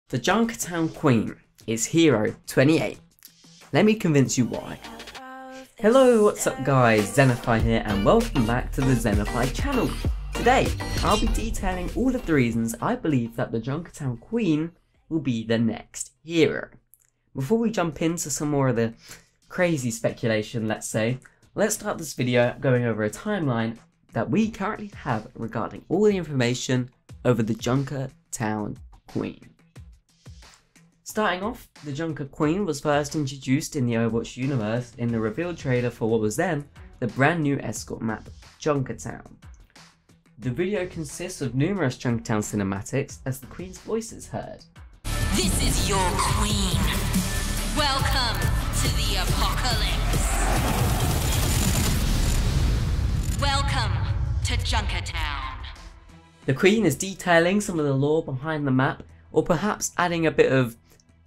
The Junkertown Queen is Hero 28. Let me convince you why. Hello, what's up guys, Xenophi here and welcome back to the Xenophi channel. Today, I'll be detailing all of the reasons I believe that the Junkertown Queen will be the next hero. Before we jump into some more of the crazy speculation, let's start this video going over a timeline that we currently have regarding all the information over the Junkertown Queen. Starting off, the Junker Queen was first introduced in the Overwatch universe in the reveal trailer for what was then the brand new escort map, Junkertown. The video consists of numerous Junkertown cinematics as the Queen's voice is heard. This is your Queen. Welcome to the apocalypse. Welcome to Junkertown. The Queen is detailing some of the lore behind the map, or perhaps adding a bit of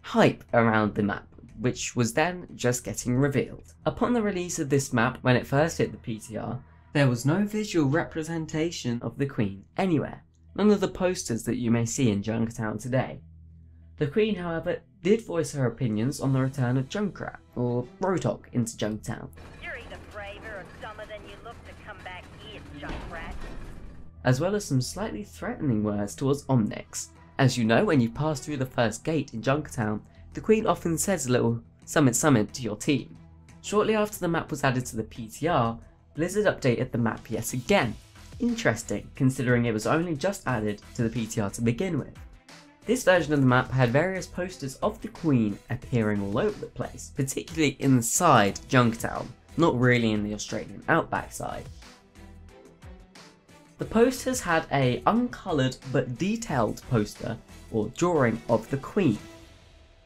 hype around the map, which was then just getting revealed. Upon the release of this map, when it first hit the PTR, there was no visual representation of the Queen anywhere, none of the posters that you may see in Junkertown today. The Queen, however, did voice her opinions on the return of Junkrat, or Roadhog, into Junkertown. You're either braver or dumber than you look to come back here, Junkrat. As well as some slightly threatening words towards Omnix. As you know, when you pass through the first gate in Junkertown, the Queen often says a little summit to your team. Shortly after the map was added to the PTR, Blizzard updated the map yet again. Interesting, considering it was only just added to the PTR to begin with. This version of the map had various posters of the Queen appearing all over the place, particularly inside Junkertown, not really in the Australian outback side. The posters had a uncoloured but detailed poster or drawing of the Queen,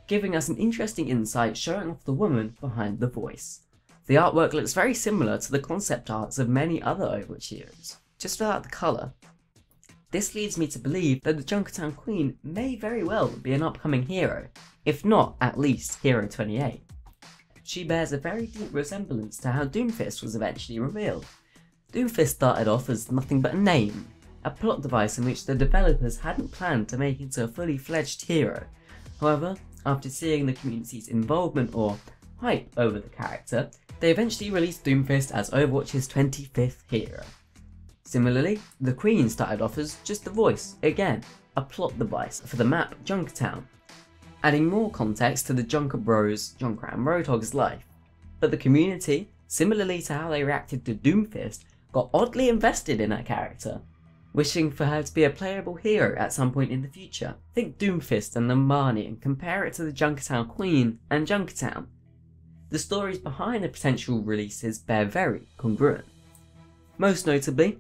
giving us an interesting insight showing off the woman behind the voice. The artwork looks very similar to the concept arts of many other Overwatch heroes, just without the colour. This leads me to believe that the Junkertown Queen may very well be an upcoming hero, if not at least Hero 28. She bears a very deep resemblance to how Doomfist was eventually revealed. Doomfist started off as nothing but a name, a plot device in which the developers hadn't planned to make into a fully fledged hero. However, after seeing the community's involvement or hype over the character, they eventually released Doomfist as Overwatch's 25th hero. Similarly, the Queen started off as just a voice, again, a plot device for the map Junkertown, adding more context to the Junker Bros, Junkrat and Roadhog's life. But the community, similarly to how they reacted to Doomfist, got oddly invested in her character, wishing for her to be a playable hero at some point in the future. Think Doomfist and Lambani and compare it to the Junkertown Queen and Junkertown. The stories behind the potential releases bear very congruent. Most notably,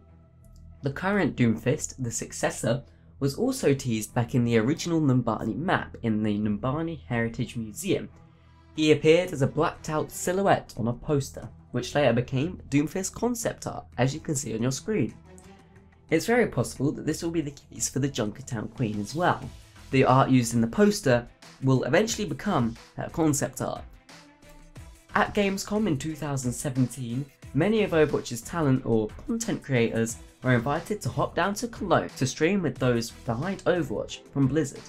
the current Doomfist, the successor, was also teased back in the original Lambani map in the Lambani Heritage Museum. He appeared as a blacked out silhouette on a poster, which later became Doomfist concept art, as you can see on your screen. It's very possible that this will be the case for the Junkertown Queen as well. The art used in the poster will eventually become her concept art. At Gamescom in 2017, many of Overwatch's talent or content creators were invited to hop down to Cologne to stream with those behind Overwatch from Blizzard.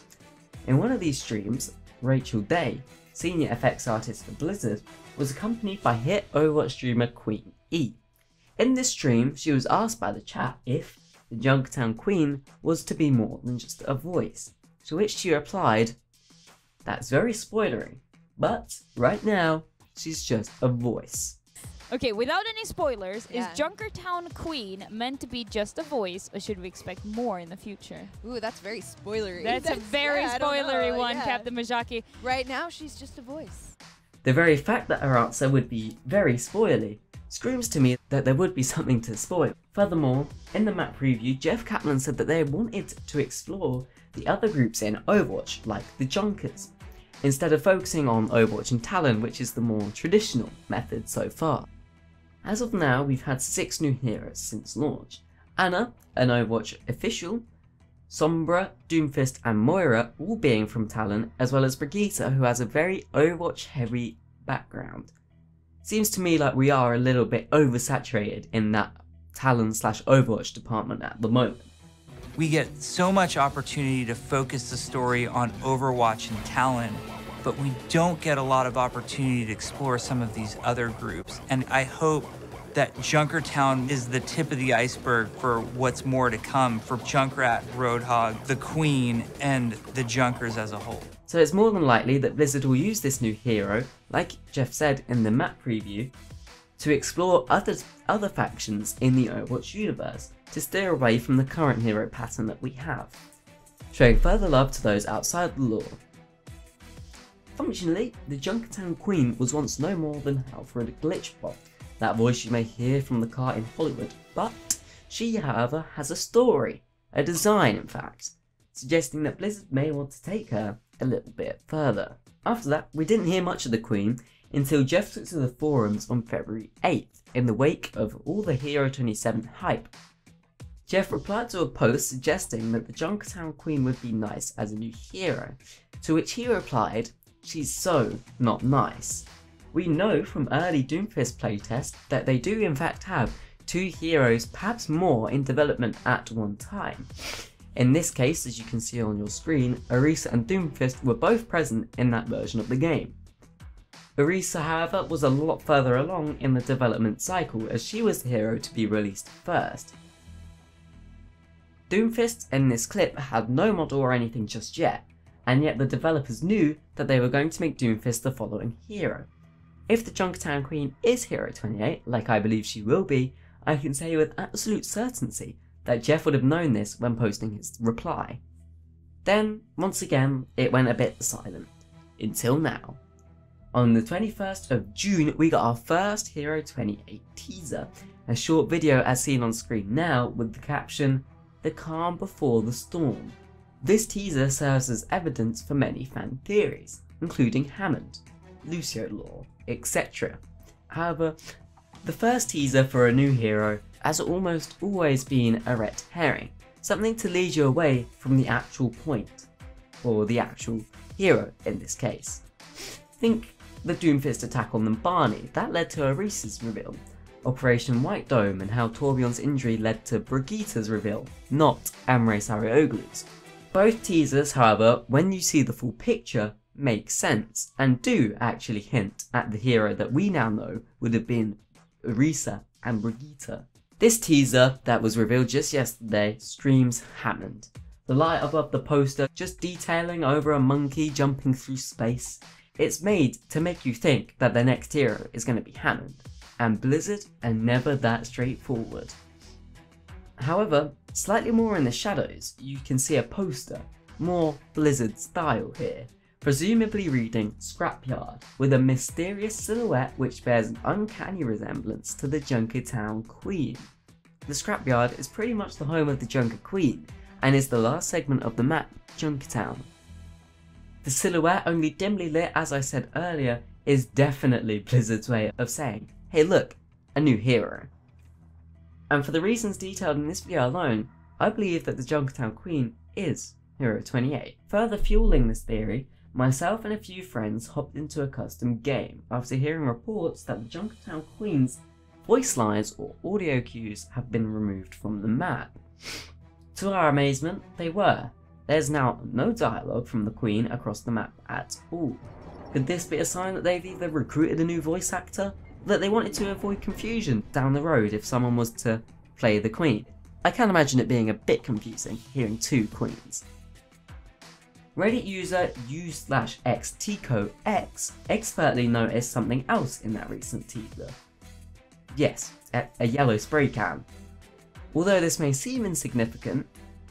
In one of these streams, Rachel Day, senior effects artist for Blizzard, was accompanied by hit Overwatch streamer Queen E. In this stream, she was asked by the chat if the Junkertown Queen was to be more than just a voice, to which she replied, "That's very spoilery, but right now, she's just a voice." Okay, without any spoilers, Yeah. is Junkertown Queen meant to be just a voice, or should we expect more in the future? Ooh, that's very spoilery. That's a very yeah, I don't spoilery know, one, yeah. Captain Majaki. Right now, she's just a voice. The very fact that her answer would be very spoilery screams to me that there would be something to spoil. Furthermore, in the map preview, Jeff Kaplan said that they wanted to explore the other groups in Overwatch, like the Junkers, instead of focusing on Overwatch and Talon, which is the more traditional method so far. As of now, we've had 6 new heroes since launch. Anna, an Overwatch official, Sombra, Doomfist and Moira all being from Talon, as well as Brigitte, who has a very Overwatch heavy background. Seems to me like we are a little bit oversaturated in that Talon/Overwatch department at the moment. We get so much opportunity to focus the story on Overwatch and Talon, but we don't get a lot of opportunity to explore some of these other groups. And I hope that Junkertown is the tip of the iceberg for what's more to come for Junkrat, Roadhog, the Queen, and the Junkers as a whole. So it's more than likely that Blizzard will use this new hero, like Jeff said in the map preview, to explore other factions in the Overwatch universe, to steer away from the current hero pattern that we have, showing further love to those outside the lore. Functionally, the Junkertown Queen was once no more than Alfred Glitchbot, that voice you may hear from the car in Hollywood, but she, however, has a story, a design in fact, suggesting that Blizzard may want to take her a little bit further. After that, we didn't hear much of the Queen until Jeff took to the forums on February 8th, in the wake of all the Hero 27 hype. Jeff replied to a post suggesting that the Junkertown Queen would be nice as a new hero, to which he replied, "She's so not nice." We know from early Doomfist playtests that they do in fact have 2 heroes, perhaps more, in development at one time. In this case, as you can see on your screen, Orisa and Doomfist were both present in that version of the game. Orisa, however, was a lot further along in the development cycle, as she was the hero to be released first. Doomfist in this clip had no model or anything just yet, and yet the developers knew that they were going to make Doomfist the following hero. If the Junkertown Queen is Hero 28, like I believe she will be, I can say with absolute certainty that Jeff would have known this when posting his reply. Then, once again, it went a bit silent. Until now. On the 21st of June, we got our first Hero 28 teaser, a short video as seen on screen now with the caption, "The calm before the storm." This teaser serves as evidence for many fan theories, including Hammond, Lucio lore, etc. However, the first teaser for a new hero has almost always been a red herring, something to lead you away from the actual point, or the actual hero in this case. Think the Doomfist attack on Barney, that led to Orisa's reveal, Operation White Dome and how Torbjorn's injury led to Brigitte's reveal, not Amrei Sarrioglu's. Both teasers, however, when you see the full picture, make sense, and do actually hint at the hero that we now know would have been Orisa and Brigitte. This teaser, that was revealed just yesterday, streams Hammond. The light above the poster just detailing over a monkey jumping through space. It's made to make you think that the next hero is going to be Hammond, and Blizzard are never that straightforward. However, slightly more in the shadows, you can see a poster, more Blizzard style here, presumably reading Scrapyard, with a mysterious silhouette which bears an uncanny resemblance to the Junkertown Queen. The Scrapyard is pretty much the home of the Junker Queen, and is the last segment of the map, Junkertown. The silhouette, only dimly lit as I said earlier, is definitely Blizzard's way of saying, hey look, a new hero. And for the reasons detailed in this video alone, I believe that the Junkertown Queen is Hero 28. Further fueling this theory, myself and a few friends hopped into a custom game after hearing reports that the Junkertown Queen's voice lines or audio cues have been removed from the map. To our amazement, they were. There's now no dialogue from the Queen across the map at all. Could this be a sign that they've either recruited a new voice actor, or that they wanted to avoid confusion down the road if someone was to play the Queen? I can imagine it being a bit confusing hearing 2 Queens. Reddit user u/xtcox expertly noticed something else in that recent teaser. Yes, a yellow spray can. Although this may seem insignificant,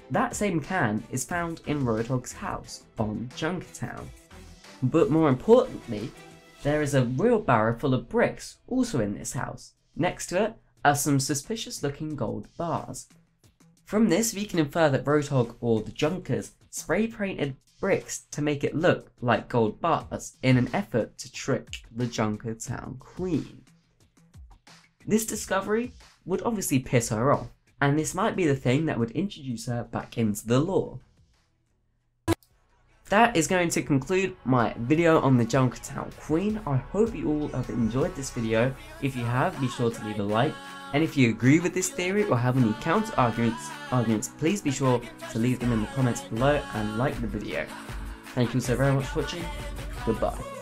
that same can is found in Roadhog's house on Junkertown. But more importantly, there is a wheelbarrow full of bricks also in this house. Next to it are some suspicious looking gold bars. From this we can infer that Roadhog or the Junkers spray painted bricks to make it look like gold bars in an effort to trick the Junkertown Queen. This discovery would obviously piss her off, and this might be the thing that would introduce her back into the lore. That is going to conclude my video on the Junkertown Queen. I hope you all have enjoyed this video. If you have, be sure to leave a like. And if you agree with this theory or have any counter arguments, please be sure to leave them in the comments below and like the video. Thank you so very much for watching. Goodbye.